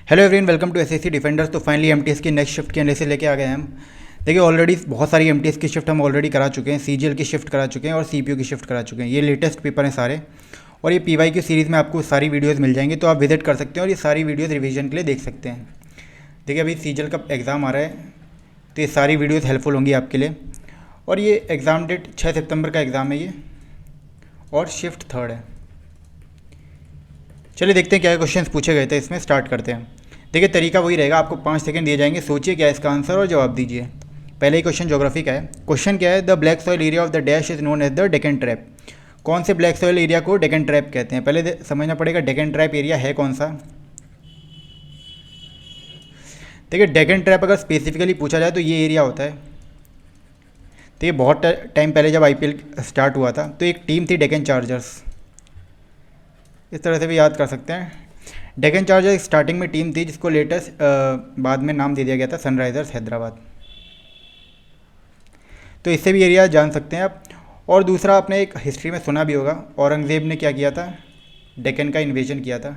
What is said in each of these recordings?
Hello everyone, welcome to SSC defenders. तो finally MTS की next shift के analysis लेके आ गए हैं हम। देखिए ऑलरेडी बहुत सारी एमटीएस की शिफ्ट हम ऑलरेडी करा चुके हैं, सीजीएल की शिफ्ट करा चुके हैं और सीपीयू की शिफ्ट करा चुके हैं। ये लेटेस्ट पेपर हैं सारे, और ये पीवाई की सीरीज़ में आपको सारी वीडियोज़ मिल जाएंगी, तो आप विजिट कर सकते हैं और ये सारी वीडियोज़ रिवीजन के लिए देख सकते हैं। देखिए अभी सीजीएल का एग्ज़ाम आ रहा है, तो ये सारी वीडियोज़ हेल्पफुल होंगी आपके लिए। और ये एग्ज़ाम डेट 6 सितंबर का एग्ज़ाम है ये, और शिफ्ट 3rd है। चलिए देखते हैं क्या क्वेश्चंस पूछे गए थे, इसमें स्टार्ट करते हैं। देखिए तरीका वही रहेगा, आपको 5 सेकंड दिए जाएंगे, सोचिए क्या है इसका आंसर और जवाब दीजिए। पहले ही क्वेश्चन ज्योग्राफी का है। क्वेश्चन क्या है, the black soil area of the dash is known as the Deccan trap. कौन से ब्लैक सॉइल एरिया को डेक्कन ट्रैप कहते हैं? पहले समझना पड़ेगा डेक्कन ट्रैप एरिया है कौन सा। देखिए डेक्कन ट्रैप अगर स्पेसिफिकली पूछा जाए तो ये एरिया होता है। तो ये बहुत टाइम पहले जब आईपीएल स्टार्ट हुआ था तो एक टीम थी डेक्कन चार्जर्स, इस तरह से भी याद कर सकते हैं। डेक्कन चार्जर्स स्टार्टिंग में टीम थी जिसको लेटेस्ट बाद में नाम दे दिया गया था सनराइजर्स हैदराबाद। तो इससे भी एरिया जान सकते हैं आप। और दूसरा आपने एक हिस्ट्री में सुना भी होगा, औरंगज़ेब ने क्या किया था, डेक्कन का इन्वेजन किया था,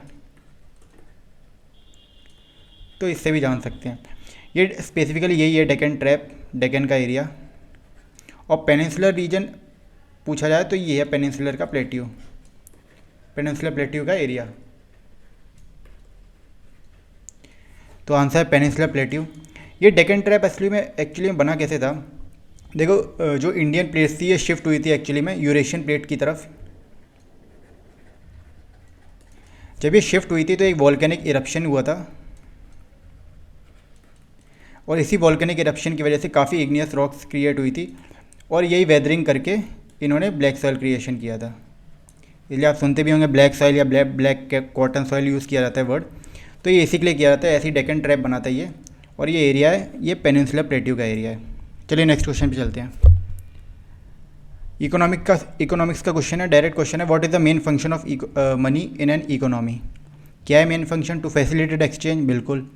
तो इससे भी जान सकते हैं। ये स्पेसिफिकली यही है डेक्कन ट्रैप, डेक्कन का एरिया। और पेनिनसुलर रीजन पूछा जाए तो ये है पेनिनसुलर का प्लेट्यू, पेनिनसुलर प्लेट्यू का एरिया। तो आंसर है पेनिनसुलर प्लेट्यू। ये डेक्कन ट्रैप एक्चुअली में बना कैसे था? देखो जो इंडियन प्लेट्स थी ये शिफ्ट हुई थी एक्चुअली में यूरेशियन प्लेट की तरफ। जब ये शिफ्ट हुई थी तो एक वॉल्केनिक इरप्शन हुआ था, और इसी वॉल्केनिक इरप्शन की वजह से काफ़ी इग्नियस रॉक्स क्रिएट हुई थी, और यही वेदरिंग करके इन्होंने ब्लैक सॉइल क्रिएशन किया था। इसलिए आप सुनते भी होंगे ब्लैक सॉइल या ब्लैक कॉटन सॉइल यूज़ किया जाता है वर्ड। तो ये इसी के लिए किया जाता है, ऐसी डेक्कन ट्रैप बनाता है ये। और ये एरिया है, ये पेनिनसुलर प्लेट्यू का एरिया है। चलिए नेक्स्ट क्वेश्चन पे चलते हैं। इकोनॉमिक्स का क्वेश्चन है, डायरेक्ट क्वेश्चन है। What is the main function of money in an economy? क्या है main function? To facilitate exchange? बिल्कुल।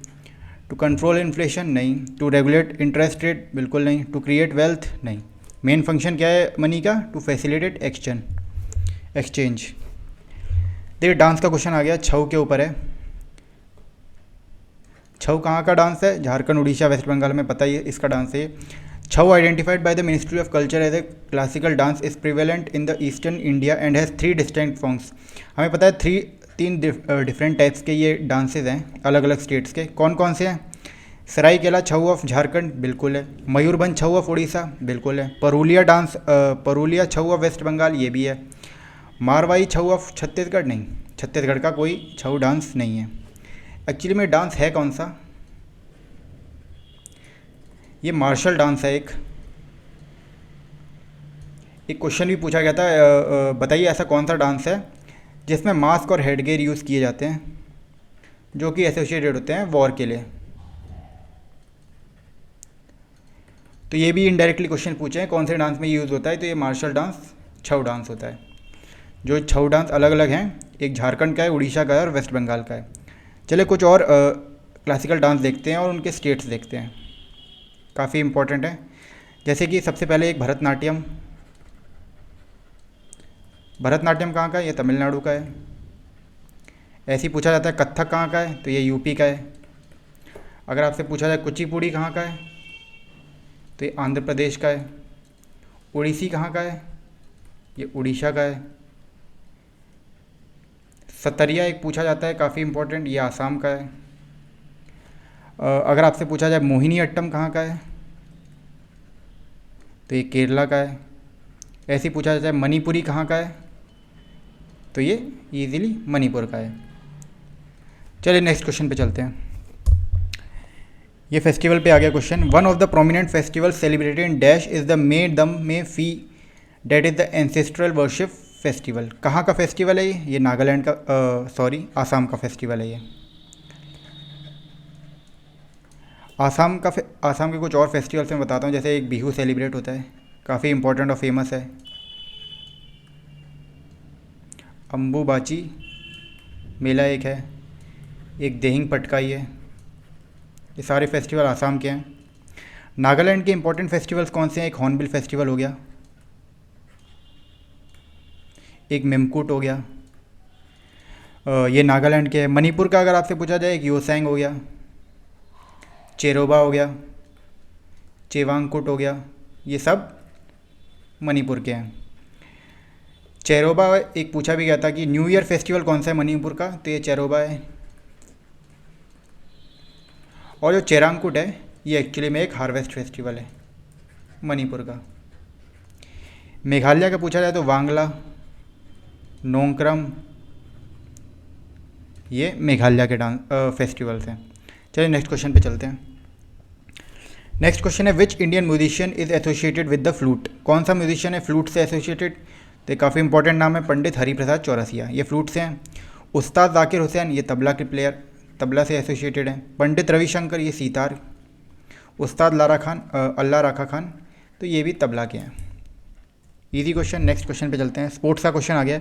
To control inflation? नहीं। To regulate interest rate? बिल्कुल नहीं। To create wealth? नहीं। मेन फंक्शन क्या है मनी का? To facilitate exchange. देखिए डांस का क्वेश्चन आ गया, छऊ के ऊपर है। छऊ कहाँ का डांस है? झारखंड, उड़ीसा, वेस्ट बंगाल में, पता ही है इसका डांस है। Chhau identified by the ministry of culture as a classical dance is prevalent in the eastern India and has 3 distinct forms. हमें पता है तीन डिफरेंट टाइप्स के ये डांसेज हैं अलग अलग स्टेट्स के। कौन कौन से हैं? सरायकेला छऊ ऑफ झारखंड, बिल्कुल है। मयूरभंज छऊ ऑफ उड़ीसा, बिल्कुल है। परुलिया छऊ ऑफ वेस्ट बंगाल, ये भी है। मारवाई छऊ ऑफ छत्तीसगढ़, नहीं, छत्तीसगढ़ का कोई छऊ डांस नहीं है। एक्चुअली में डांस है कौन सा? ये मार्शल डांस है। एक क्वेश्चन भी पूछा गया था, बताइए ऐसा कौन सा डांस है जिसमें मास्क और हेडगेयर यूज़ किए जाते हैं, जो कि एसोसिएटेड होते हैं वॉर के लिए। तो ये भी इनडायरेक्टली क्वेश्चन पूछे हैं कौन से डांस में यूज़ होता है, तो ये मार्शल डांस, छऊ डांस होता है। जो छऊ डांस अलग अलग हैं, एक झारखंड का है, उड़ीसा का है और वेस्ट बंगाल का है। चलिए कुछ और क्लासिकल डांस देखते हैं और उनके स्टेट्स देखते हैं, काफ़ी इम्पोर्टेंट है। जैसे कि सबसे पहले एक भरतनाट्यम। भरतनाट्यम कहाँ का है? ये तमिलनाडु का है। ऐसे ही पूछा जाता है कथक कहाँ का है? तो ये यूपी का है। अगर आपसे पूछा जाए कुचिपुड़ी कहाँ का है? तो ये आंध्र प्रदेश का है। उड़ीसी कहाँ का है? ये उड़ीसा का है। सतरिया एक पूछा जाता है, काफ़ी इम्पोर्टेंट, ये आसाम का है। अगर आपसे पूछा जाए मोहिनी अट्टम कहाँ का है? तो ये केरला का है। ऐसे ही पूछा जाए मणिपुरी कहाँ का है? तो ये इजीली मणिपुर का है। चलिए नेक्स्ट क्वेश्चन पे चलते हैं। ये फेस्टिवल पे आ गया question. One of the prominent festival celebrated in dash is the Me Dam Me Phi, that is the ancestral worship festival. कहाँ का फेस्टिवल है ये? नागालैंड का, आसाम का फेस्टिवल है ये। आसाम के कुछ और फेस्टिवल्स मैं बताता हूँ। जैसे एक बिहू सेलिब्रेट होता है, काफ़ी इंपॉर्टेंट और फेमस है। अम्बुबाची मेला एक है, एक देहिंग पटकाई है। ये सारे फेस्टिवल आसाम के हैं। नागालैंड के इंपॉर्टेंट फेस्टिवल्स कौन से हैं? एक हॉर्नबिल फेस्टिवल हो गया, एक मेमकूट हो गया। ये नागालैंड के है। मणिपुर का अगर आपसे पूछा जाए, एक योसेंग हो गया, चेरोबा हो गया, चेवांगकुट हो गया, ये सब मणिपुर के हैं। चेरोबा एक पूछा भी गया था कि न्यू ईयर फेस्टिवल कौन सा है मणिपुर का, तो ये चेरोबा है। और जो चेरांगकुट है ये एक्चुअली में एक हार्वेस्ट फेस्टिवल है मणिपुर का। मेघालय का पूछा जाए तो वांगला, नोंगक्रम, ये मेघालय के डांस फेस्टिवल्स हैं। चलिए नेक्स्ट क्वेश्चन पे चलते हैं। नेक्स्ट क्वेश्चन है which Indian musician is associated with the flute. कौन सा म्यूजिशियन है फ्लूट से एसोसिएटेड, तो काफ़ी इंपॉर्टेंट नाम है, पंडित हरिप्रसाद चौरसिया, ये फ्लूट से हैं। उस्ताद जाकिर हुसैन, ये तबला के प्लेयर, तबला से एसोसिएटेड हैं। पंडित रविशंकर, ये सितार। उस्ताद लारा खान अल्लाह राखा खान, तो ये भी तबला के हैं। Easy question. नेक्स्ट क्वेश्चन पे चलते हैं। स्पोर्ट्स का क्वेश्चन आ गया।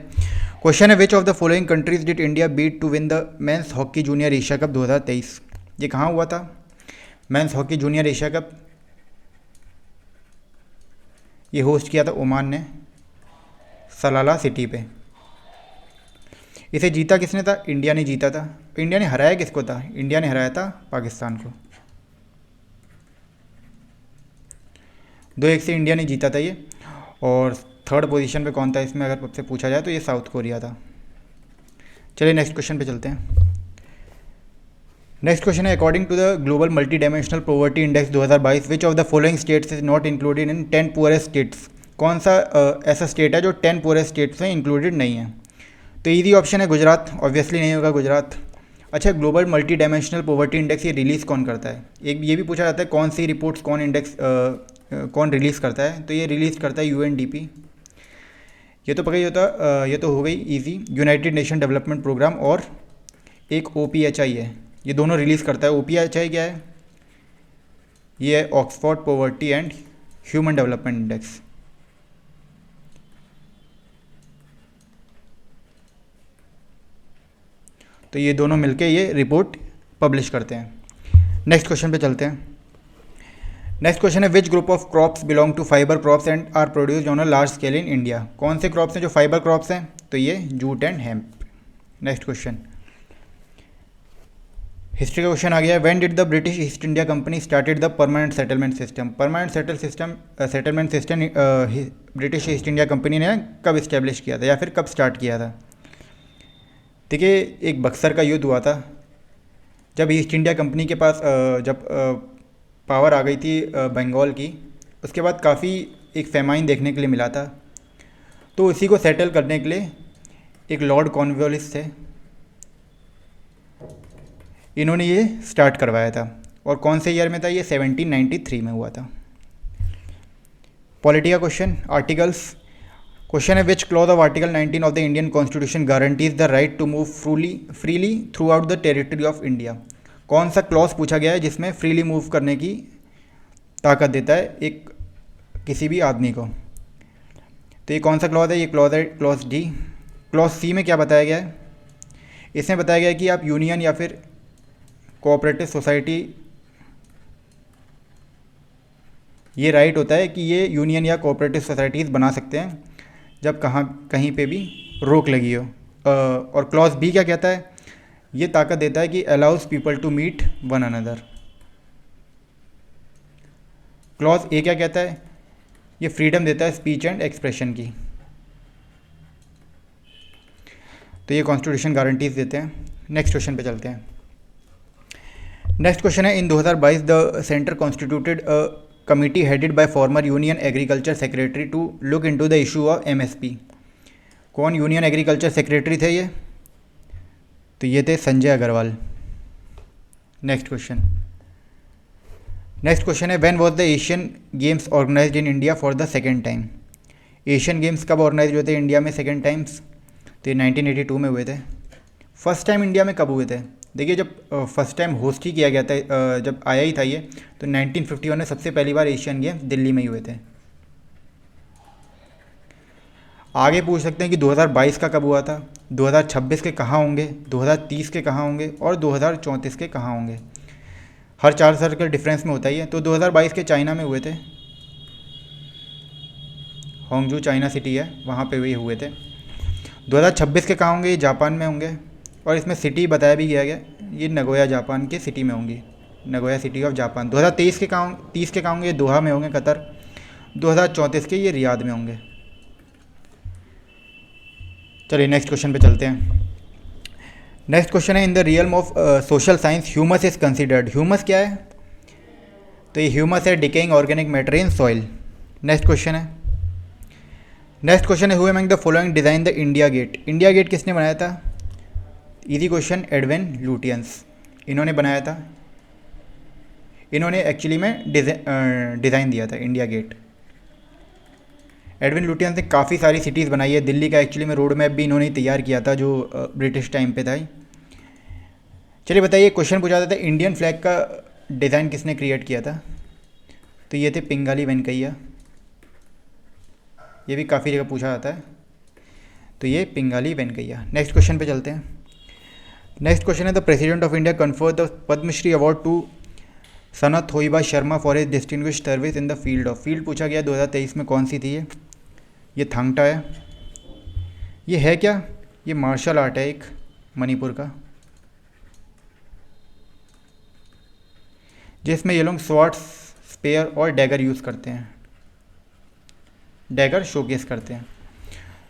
क्वेश्चन है which of the following countries did India beat to win the men's hockey junior Asia cup 2023। ये कहाँ हुआ था men's hockey junior Asia cup, ये होस्ट किया था ओमान ने, सलाला सिटी पे। इसे जीता किसने था, इंडिया ने जीता था। इंडिया ने हराया किसको था, इंडिया ने हराया था पाकिस्तान को। 2-1 से इंडिया ने जीता था ये। और थर्ड पोजीशन पे कौन था इसमें अगर आपसे पूछा जाए तो ये साउथ कोरिया था। चलिए नेक्स्ट क्वेश्चन पे चलते हैं। नेक्स्ट क्वेश्चन है according to the global multi dimensional poverty index 2022 which of the following states is not included in 10 poorest states. कौन सा ऐसा स्टेट है जो 10 पुअरेस्ट स्टेट्स में इंक्लूडेड नहीं है, तो इजी ऑप्शन है गुजरात, ऑब्वियसली नहीं होगा गुजरात। अच्छा, global multi dimensional poverty index ये रिलीज़ कौन करता है, एक ये भी पूछा जाता है कौन सी रिपोर्ट्स कौन इंडेक्स कौन रिलीज़ करता है, तो ये रिलीज़ करता है यूएनडीपी। ये तो पता ही होता, ये तो हो गई easy, United Nation development programme, और एक ओपीएचआई है, ये दोनों रिलीज़ करता है। ओपीएचआई क्या है, ये है Oxford poverty and human development index. तो ये दोनों मिलके ये रिपोर्ट पब्लिश करते हैं। नेक्स्ट क्वेश्चन पे चलते हैं। नेक्स्ट क्वेश्चन है which group of crops belong to fibre crops and are produced on a large scale in India. कौन से क्रॉप्स हैं जो फाइबर क्रॉप्स हैं, तो ये jute and hemp. Next question history का क्वेश्चन आ गया है when did the British east India company started the permanent settlement system. Permanent settlement system British east India company ने कब इस्टेब्लिश किया था या फिर कब स्टार्ट किया था। देखिए, एक बक्सर का युद्ध हुआ था जब ईस्ट इंडिया कंपनी के पास जब पावर आ गई थी बंगाल की, उसके बाद काफ़ी एक फेमाइन देखने के लिए मिला था। तो उसी को सेटल करने के लिए एक लॉर्ड कॉर्नवालिस थे, इन्होंने ये स्टार्ट करवाया था। और कौन से ईयर में था ये, 1793 में हुआ था। पॉलिटी का क्वेश्चन, आर्टिकल्स। क्वेश्चन है which clause of article 19 of the Indian constitution guarantees the right to move freely throughout the territory of India. कौन सा क्लॉज पूछा गया है जिसमें फ्रीली मूव करने की ताकत देता है एक किसी भी आदमी को, तो ये कौन सा क्लॉज है, ये क्लॉज है क्लॉज डी। क्लॉज सी में क्या बताया गया है, इसमें बताया गया है कि आप यूनियन या फिर कोऑपरेटिव सोसाइटी, ये राइट होता है कि ये यूनियन या कोऑपरेटिव सोसाइटीज़ बना सकते हैं जब कहीं पे भी रोक लगी हो। और क्लॉज बी क्या कहता है, ये ताकत देता है कि allows people to meet one another. Clause A क्या कहता है, ये फ्रीडम देता है स्पीच एंड एक्सप्रेशन की। तो ये कॉन्स्टिट्यूशन गारंटीज देते हैं। नेक्स्ट क्वेश्चन पे चलते हैं। नेक्स्ट क्वेश्चन है in 2022 the centre constituted a committee headed by former union agriculture secretary to look into the issue of MSP. कौन यूनियन एग्रीकल्चर सेक्रेटरी थे ये, तो ये थे संजय अग्रवाल। नेक्स्ट क्वेश्चन है when was the Asian games organised in India for the second time. Asian games कब organise हुए थे इंडिया में सेकेंड टाइम्स, तो ये 1982 में हुए थे। फर्स्ट टाइम इंडिया में कब हुए थे, देखिए जब फर्स्ट टाइम होस्ट ही किया गया था, जब आया ही था ये, तो 1951 में सबसे पहली बार एशियन गेम्स दिल्ली में ही हुए थे। आगे पूछ सकते हैं कि 2022 का कब हुआ था, 2026 के कहाँ होंगे, 2030 के कहाँ होंगे और 2034 के कहाँ होंगे। हर 4 साल के डिफरेंस में होता ही है। तो 2022 के चाइना में हुए थे, होंगजू चाइना सिटी है, वहाँ पे भी हुए थे। 2026 के कहाँ होंगे, ये जापान में होंगे। और इसमें सिटी बताया भी गया ये नगोया जापान के सिटी में होंगी, नगोया सिटी ऑफ जापान। 2023 के कहाँ 30 के कहाँ होंगे, दोहा में होंगे कतर। 2034 के ये रियाद में होंगे। चलिए नेक्स्ट क्वेश्चन पे चलते हैं। नेक्स्ट क्वेश्चन है, in the realm of social science humus is considered. Humus क्या है? तो ये ह्यूमस है decaying organic matter in soil. Next question है who among the following design the India Gate. India Gate किसने बनाया था? इजी क्वेश्चन, एडविन लुटियंस, इन्होंने बनाया था। इन्होंने एक्चुअली में डिज़ाइन दिया था इंडिया गेट। एडविन लुटियंस ने काफ़ी सारी सिटीज़ बनाई है। दिल्ली का एक्चुअली में रोड मैप भी इन्होंने ही तैयार किया था, जो ब्रिटिश टाइम पे था। चलिए बताइए, क्वेश्चन पूछा था इंडियन फ्लैग का डिज़ाइन किसने क्रिएट किया था? तो ये थे पिंगाली वेंकैया। ये भी काफ़ी जगह पूछा जाता है, तो ये पिंगाली वेंकैया। नेक्स्ट क्वेश्चन पे चलते हैं। नेक्स्ट क्वेश्चन है, the president of India conferred the Padma Shri award to Sanat Thoiba Sharma for his distinguished service in the field of. Field पूछा गया 2023 में कौन सी थी ये थांगटा है। ये है क्या? ये मार्शल आर्ट है एक मणिपुर का, जिसमें ये लोग स्वॉर्ड, स्पेयर और डैगर यूज़ करते हैं, डैगर शोकेस करते हैं।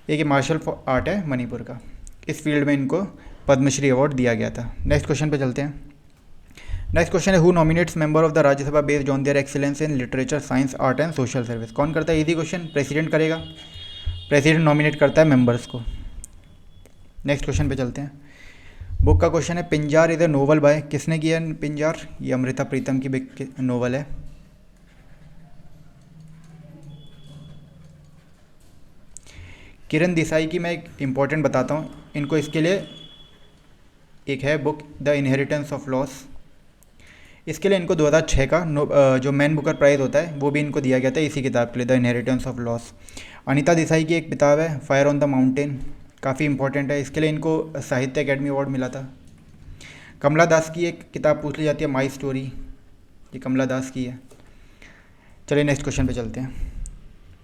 एक मार्शल आर्ट है मणिपुर का। इस फील्ड में इनको पद्मश्री अवार्ड दिया गया था। नेक्स्ट क्वेश्चन पे चलते हैं। नेक्स्ट क्वेश्चन है, who nominates member of the Rajya Sabha based on their excellence in literature, science, art and social service. कौन करता है? इजी क्वेश्चन, प्रेसिडेंट करेगा। प्रेसिडेंट नॉमिनेट करता है मेंबर्स को। नेक्स्ट क्वेश्चन पे चलते हैं। बुक का क्वेश्चन है, पिंजार इज अ नोवेल बाय, किसने किया पिंजार? ये अमृता प्रीतम की नोवेल है। किरण देसाई की मैं एक इम्पॉर्टेंट बताता हूँ इनको, इसके लिए एक है book the inheritance of loss. इसके लिए इनको 2006 का जो मैन बुकर प्राइज़ होता है वो भी इनको दिया गया था इसी किताब के लिए, the inheritance of loss. Anita Desai की एक किताब है फायर ऑन द माउंटेन, काफ़ी इंपॉर्टेंट है, इसके लिए इनको साहित्य अकेडमी अवार्ड मिला था। कमला दास की एक किताब पूछ ली जाती है, माई स्टोरी, ये कमला दास की है। चलिए नेक्स्ट क्वेश्चन पे चलते हैं।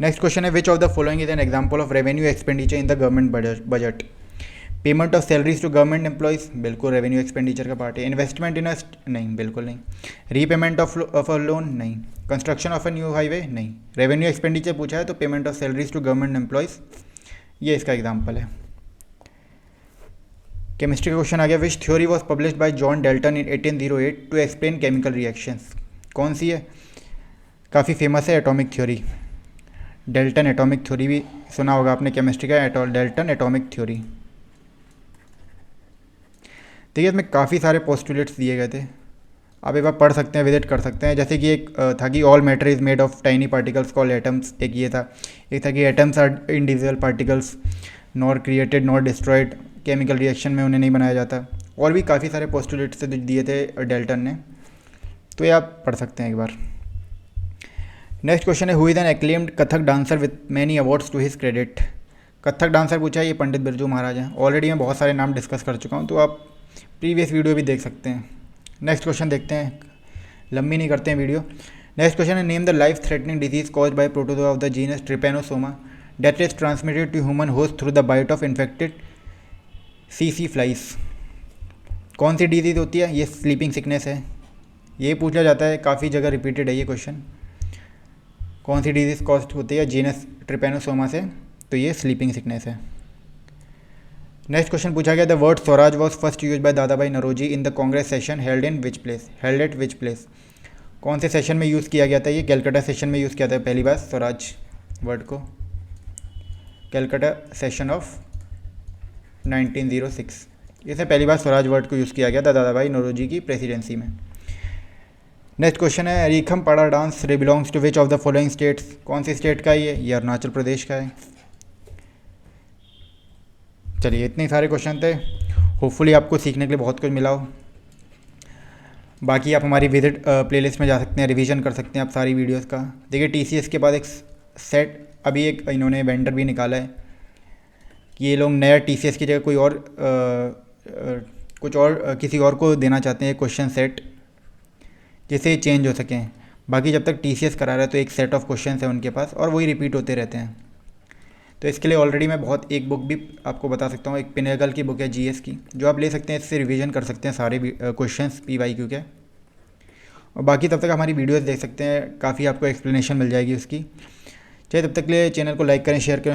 नेक्स्ट क्वेश्चन है, which of the following is an example of revenue expenditure in the government budget. Payment of salaries to government employees, बिल्कुल रेवेन्यू एक्सपेंडिचर का पार्ट है। इन्वेस्टमेंट इन नहीं, बिल्कुल नहीं। रीपेमेंट ऑफ अ लोन, नहीं। Construction of a new highway, नहीं। Revenue expenditure पूछा है तो payment of salaries to government employees ये इसका एग्जाम्पल है। केमिस्ट्री का क्वेश्चन आ गया, which theory was published by John Dalton in 1808 to explain chemical reactions. कौन सी है? काफ़ी फेमस है, atomic theory. Dalton atomic theory भी सुना होगा आपने केमिस्ट्री का, डेल्टन एटॉमिक थ्योरी। देखिए इसमें काफ़ी सारे पोस्टुलेट्स दिए गए थे, आप एक बार पढ़ सकते हैं, विजिट कर सकते हैं। जैसे कि एक था कि all matter is made of tiny particles called atoms, एक ये था। एक था कि atoms are individual particles nor created nor destroyed, chemical reaction में उन्हें नहीं बनाया जाता। और भी काफ़ी सारे पोस्टुलेट्स दिए थे डेल्टन ने, तो ये आप पढ़ सकते हैं एक बार। नेक्स्ट क्वेश्चन है, who is an acclaimed Kathak dancer with many awards to his credit. Kathak dancer पूछा है, ये पंडित बिरजू महाराज हैं। ऑलरेडी मैं बहुत सारे नाम डिस्कस कर चुका हूँ, तो आप प्रीवियस वीडियो भी देख सकते हैं। नेक्स्ट क्वेश्चन देखते हैं, लंबी नहीं करते हैं वीडियो। नेक्स्ट क्वेश्चन है, name the life threatening disease cause by protozoa of the genus Trypanosoma that is transmitted to human host through the bite of infected सीसी फ्लाइज। कौन सी डिजीज़ होती है? ये स्लीपिंग सिकनेस है, ये पूछा जाता है, काफ़ी जगह रिपीटेड है ये क्वेश्चन। कौन सी डिजीज़ कॉज होती है जीनस ट्रिपेनोसोमा से? तो ये स्लीपिंग सिकनेस है। नेक्स्ट क्वेश्चन पूछा गया, the word Swaraj was first use by दादा भाई Naoroji in the Congress session held in which place, held at which place. कौन से सेशन में यूज़ किया गया था? ये कैलकाटा सेशन में यूज़ किया था पहली बार स्वराज वर्ड को, कैलकाटा सेशन ऑफ 1906। इसे पहली बार स्वराज वर्ड को यूज़ किया गया था दादा भाई नरोजी की प्रेसिडेंसी में। नेक्स्ट क्वेश्चन है, Rikham Pada dance belongs to which of the following states. कौन सी स्टेट का ये अरुणाचल प्रदेश का है। चलिए इतने सारे क्वेश्चन थे, होपफुली आपको सीखने के लिए बहुत कुछ मिला हो। बाकी आप हमारी विजिट प्लेलिस्ट में जा सकते हैं, रिवीजन कर सकते हैं आप सारी वीडियोस का। देखिए टीसीएस के बाद एक सेट अभी एक इन्होंने वेंडर भी निकाला है कि ये लोग नया टीसीएस की जगह कोई और कुछ और किसी और को देना चाहते हैं क्वेश्चन सेट, जिससे चेंज हो सकें। बाकी जब तक टीसीएस करा रहा है तो एक सेट ऑफ क्वेश्चन है उनके पास और वही रिपीट होते रहते हैं। तो इसके लिए ऑलरेडी मैं बहुत एक बुक भी आपको बता सकता हूँ, एक पिनेगल की बुक है जीएस की, जो आप ले सकते हैं, इससे रिवीजन कर सकते हैं सारे क्वेश्चंस PYQ के। और बाकी तब तक हमारी वीडियोस देख सकते हैं, काफ़ी आपको एक्सप्लेनेशन मिल जाएगी उसकी। चलिए तब तक के लिए चैनल को लाइक करें, शेयर करें।